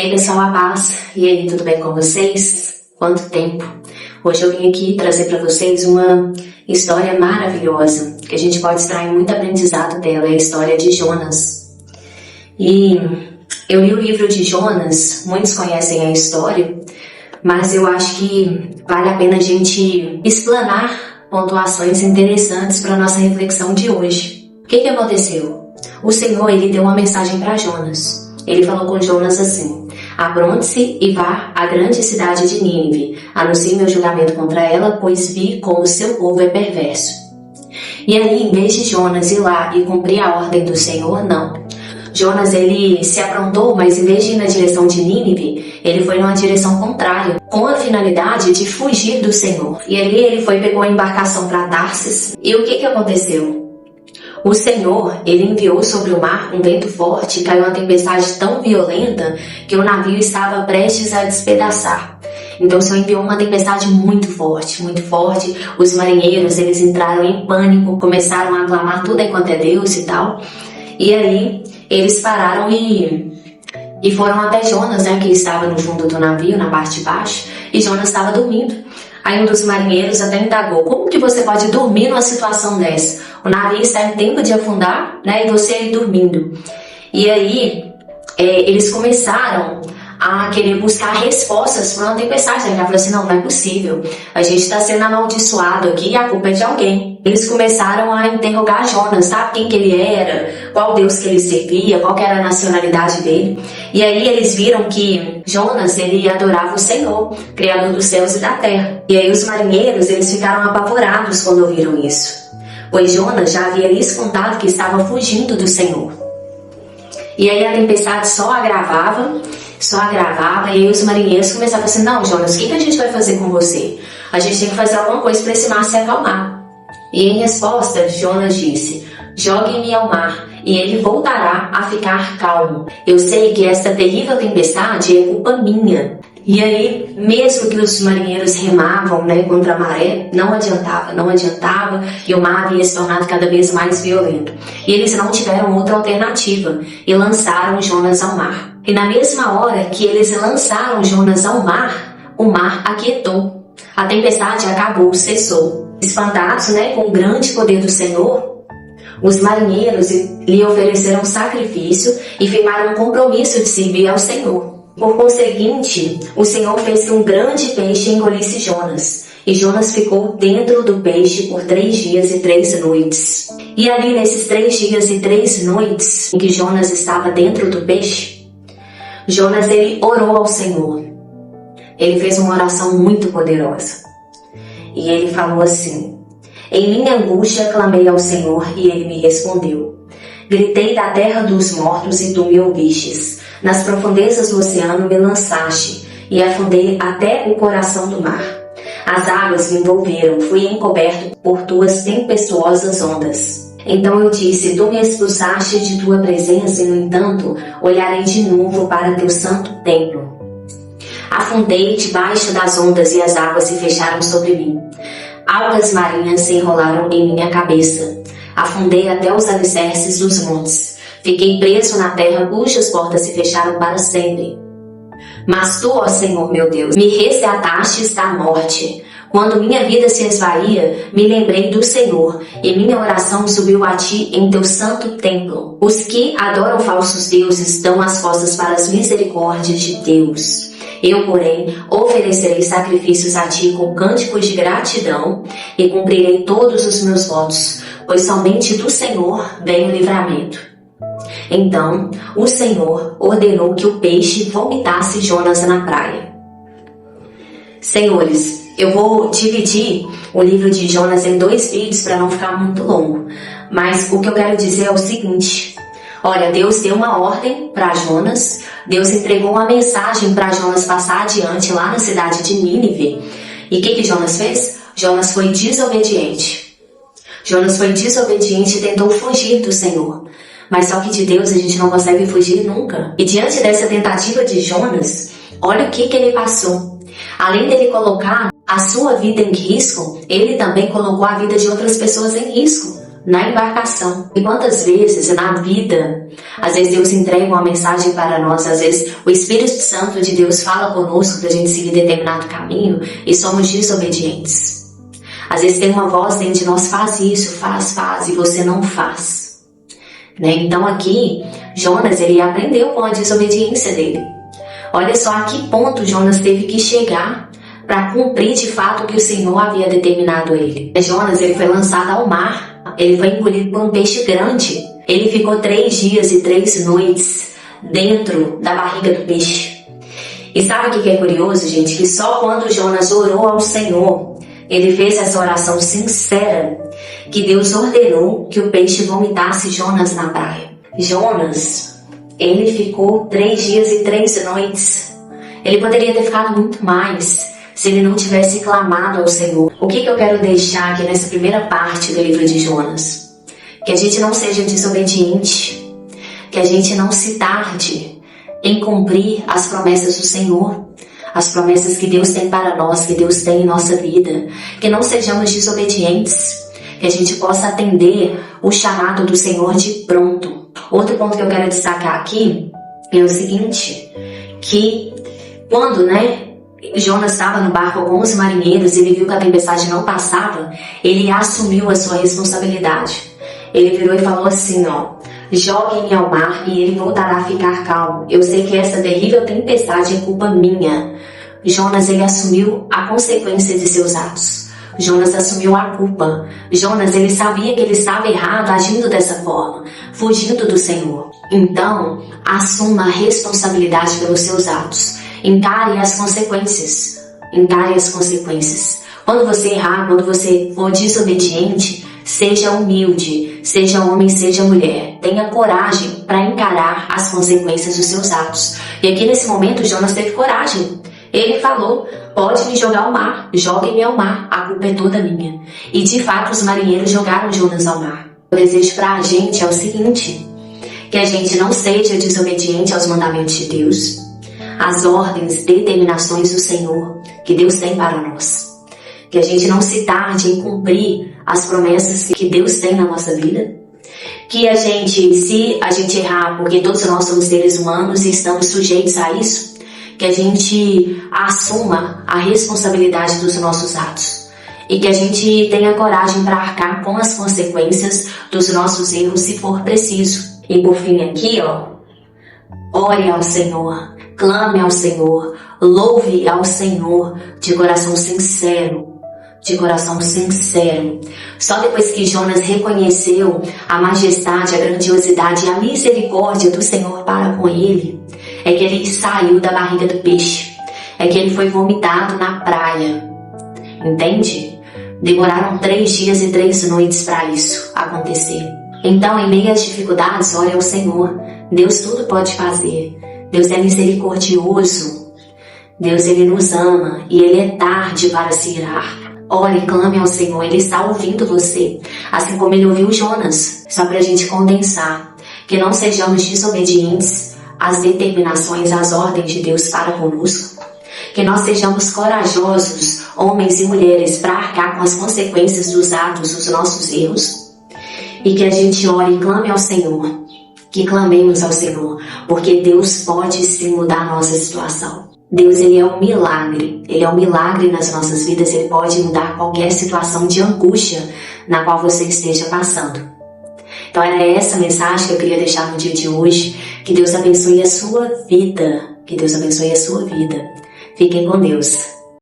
aí pessoal, a paz. E aí, tudo bem com vocês? Quanto tempo? Hoje eu vim aqui trazer para vocês uma história maravilhosa, que a gente pode extrair muito aprendizado dela, é a história de Jonas. E eu li o livro de Jonas, muitos conhecem a história, mas eu acho que vale a pena a gente explanar pontuações interessantes para a nossa reflexão de hoje. O que aconteceu? O Senhor, ele deu uma mensagem para Jonas. Ele falou com Jonas assim: apronte-se e vá à grande cidade de Nínive, anuncie meu julgamento contra ela, pois vi como seu povo é perverso. E aí, em vez de Jonas ir lá e cumprir a ordem do Senhor, não. Jonas, ele se aprontou, mas em vez de ir na direção de Nínive, ele foi numa direção contrária, com a finalidade de fugir do Senhor. E ali ele pegou a embarcação para Tarsis. E o que aconteceu? O Senhor, ele enviou sobre o mar um vento forte e caiu uma tempestade tão violenta que o navio estava prestes a despedaçar. Então o Senhor enviou uma tempestade muito forte, muito forte. Os marinheiros, eles entraram em pânico, começaram a clamar tudo enquanto é Deus e tal. E aí eles pararam e foram até Jonas, né, que estava no fundo do navio, na parte de baixo, e Jonas estava dormindo. Aí um dos marinheiros até indagou: como que você pode dormir numa situação dessa? O navio está em tempo de afundar, né, e você aí dormindo. E aí eles começaram a querer buscar respostas para uma tempestade. Ele falou assim: não é possível, a gente está sendo amaldiçoado aqui e a culpa é de alguém. Eles começaram a interrogar Jonas, sabe quem que ele era, qual Deus que ele servia, qual que era a nacionalidade dele. E aí eles viram que Jonas, ele adorava o Senhor, Criador dos céus e da terra. E aí os marinheiros, eles ficaram apavorados quando ouviram isso, pois Jonas já havia lhes contado que estava fugindo do Senhor. E aí a tempestade só agravava, e aí os marinheiros começaram a dizer: não, Jonas, o que a gente vai fazer com você? A gente tem que fazer alguma coisa para esse mar se acalmar. E em resposta, Jonas disse: jogue-me ao mar, e ele voltará a ficar calmo. Eu sei que essa terrível tempestade é culpa minha. E aí, mesmo que os marinheiros remavam, né, contra a maré, não adiantava, e o mar havia se tornado cada vez mais violento. E eles não tiveram outra alternativa, e lançaram Jonas ao mar. E na mesma hora que eles lançaram Jonas ao mar, o mar aquietou. A tempestade acabou, cessou. Espantados, né, com o grande poder do Senhor, os marinheiros lhe ofereceram sacrifício e firmaram um compromisso de servir ao Senhor. Por conseguinte, o Senhor fez que um grande peixe engolisse Jonas, e Jonas ficou dentro do peixe por 3 dias e 3 noites. E ali nesses 3 dias e 3 noites em que Jonas estava dentro do peixe, Jonas, ele orou ao Senhor. Ele fez uma oração muito poderosa. E ele falou assim: em minha angústia clamei ao Senhor e ele me respondeu. Gritei da terra dos mortos e tu me ouvistes. Nas profundezas do oceano me lançaste e afundei até o coração do mar. As águas me envolveram, fui encoberto por tuas tempestuosas ondas. Então eu disse: tu me expulsaste de tua presença e, no entanto, olharei de novo para teu santo templo. Afundei debaixo das ondas e as águas se fecharam sobre mim. Algas marinhas se enrolaram em minha cabeça. Afundei até os alicerces dos montes. Fiquei preso na terra cujas portas se fecharam para sempre. Mas tu, ó Senhor meu Deus, me resgatastes da morte. Quando minha vida se esvaía, me lembrei do Senhor, e minha oração subiu a ti em teu santo templo. Os que adoram falsos deuses dão as costas para as misericórdias de Deus. Eu, porém, oferecerei sacrifícios a ti com cânticos de gratidão e cumprirei todos os meus votos, pois somente do Senhor vem o livramento. Então, o Senhor ordenou que o peixe vomitasse Jonas na praia. Senhores, eu vou dividir o livro de Jonas em 2 vídeos para não ficar muito longo, mas o que eu quero dizer é o seguinte: olha, Deus deu uma ordem para Jonas, Deus entregou uma mensagem para Jonas passar adiante lá na cidade de Nínive. E o que Jonas fez? Jonas foi desobediente. Jonas foi desobediente e tentou fugir do Senhor. Mas só que de Deus a gente não consegue fugir nunca. E diante dessa tentativa de Jonas, olha o que ele passou. Além dele colocar a sua vida em risco, ele também colocou a vida de outras pessoas em risco. na embarcação. E quantas vezes na vida, às vezes Deus entrega uma mensagem para nós, às vezes o Espírito Santo de Deus fala conosco para a gente seguir determinado caminho e somos desobedientes. Às vezes tem uma voz dentro de nós, faz isso, faz, e você não faz. Né? Então aqui, Jonas, ele aprendeu com a desobediência dele. Olha só a que ponto Jonas teve que chegar para cumprir de fato o que o Senhor havia determinado a ele. Jonas, ele foi lançado ao mar, ele foi engolido por um peixe grande. Ele ficou 3 dias e 3 noites dentro da barriga do peixe. E sabe o que é curioso, gente? Que só quando Jonas orou ao Senhor, ele fez essa oração sincera, que Deus ordenou que o peixe vomitasse Jonas na praia. Jonas, ele ficou 3 dias e 3 noites. Ele poderia ter ficado muito mais se ele não tivesse clamado ao Senhor. O que eu quero deixar aqui nessa primeira parte do livro de Jonas? Que a gente não seja desobediente, que a gente não se tarde em cumprir as promessas do Senhor, as promessas que Deus tem para nós, que Deus tem em nossa vida, que não sejamos desobedientes, que a gente possa atender o chamado do Senhor de pronto. Outro ponto que eu quero destacar aqui é o seguinte, que quando, Jonas estava no barco com os marinheiros e ele viu que a tempestade não passava, ele assumiu a sua responsabilidade. Ele virou e falou assim, joguem-me ao mar e ele voltará a ficar calmo. Eu sei que essa terrível tempestade é culpa minha. Jonas, ele assumiu a consequência de seus atos. Jonas assumiu a culpa. Jonas, ele sabia que ele estava errado agindo dessa forma, fugindo do Senhor. Então, assuma a responsabilidade pelos seus atos. Encare as consequências. Encare as consequências. Quando você errar, quando você for desobediente, seja humilde, seja homem, seja mulher. Tenha coragem para encarar as consequências dos seus atos. E aqui nesse momento, Jonas teve coragem. Ele falou, pode me jogar ao mar, joguem-me ao mar, a culpa é toda minha. E de fato os marinheiros jogaram Jonas ao mar. O desejo para a gente é o seguinte, que a gente não seja desobediente aos mandamentos de Deus, às ordens, determinações do Senhor que Deus tem para nós. Que a gente não se tarde em cumprir as promessas que Deus tem na nossa vida. Que a gente, se a gente errar, porque todos nós somos seres humanos e estamos sujeitos a isso, que a gente assuma a responsabilidade dos nossos atos. E que a gente tenha coragem para arcar com as consequências dos nossos erros se for preciso. E por fim aqui, ore ao Senhor, clame ao Senhor, louve ao Senhor de coração sincero. De coração sincero. Só depois que Jonas reconheceu a majestade, a grandiosidade e a misericórdia do Senhor para com ele, é que ele saiu da barriga do peixe. É que ele foi vomitado na praia. Entende? Demoraram 3 dias e 3 noites para isso acontecer. Então, em meio às dificuldades, ore ao Senhor. Deus tudo pode fazer. Deus é misericordioso. Deus, ele nos ama e ele é tarde para se irar. Ore, clame ao Senhor, ele está ouvindo você, assim como ele ouviu Jonas. Só para a gente condensar, que não sejamos desobedientes às determinações, às ordens de Deus para conosco. Que nós sejamos corajosos, homens e mulheres, para arcar com as consequências dos atos, dos nossos erros. E que a gente ore e clame ao Senhor, que clamemos ao Senhor, porque Deus pode sim mudar a nossa situação. Deus, ele é um milagre nas nossas vidas, ele pode mudar qualquer situação de angústia na qual você esteja passando. Então era essa mensagem que eu queria deixar no dia de hoje, que Deus abençoe a sua vida, que Deus abençoe a sua vida. Fiquem com Deus.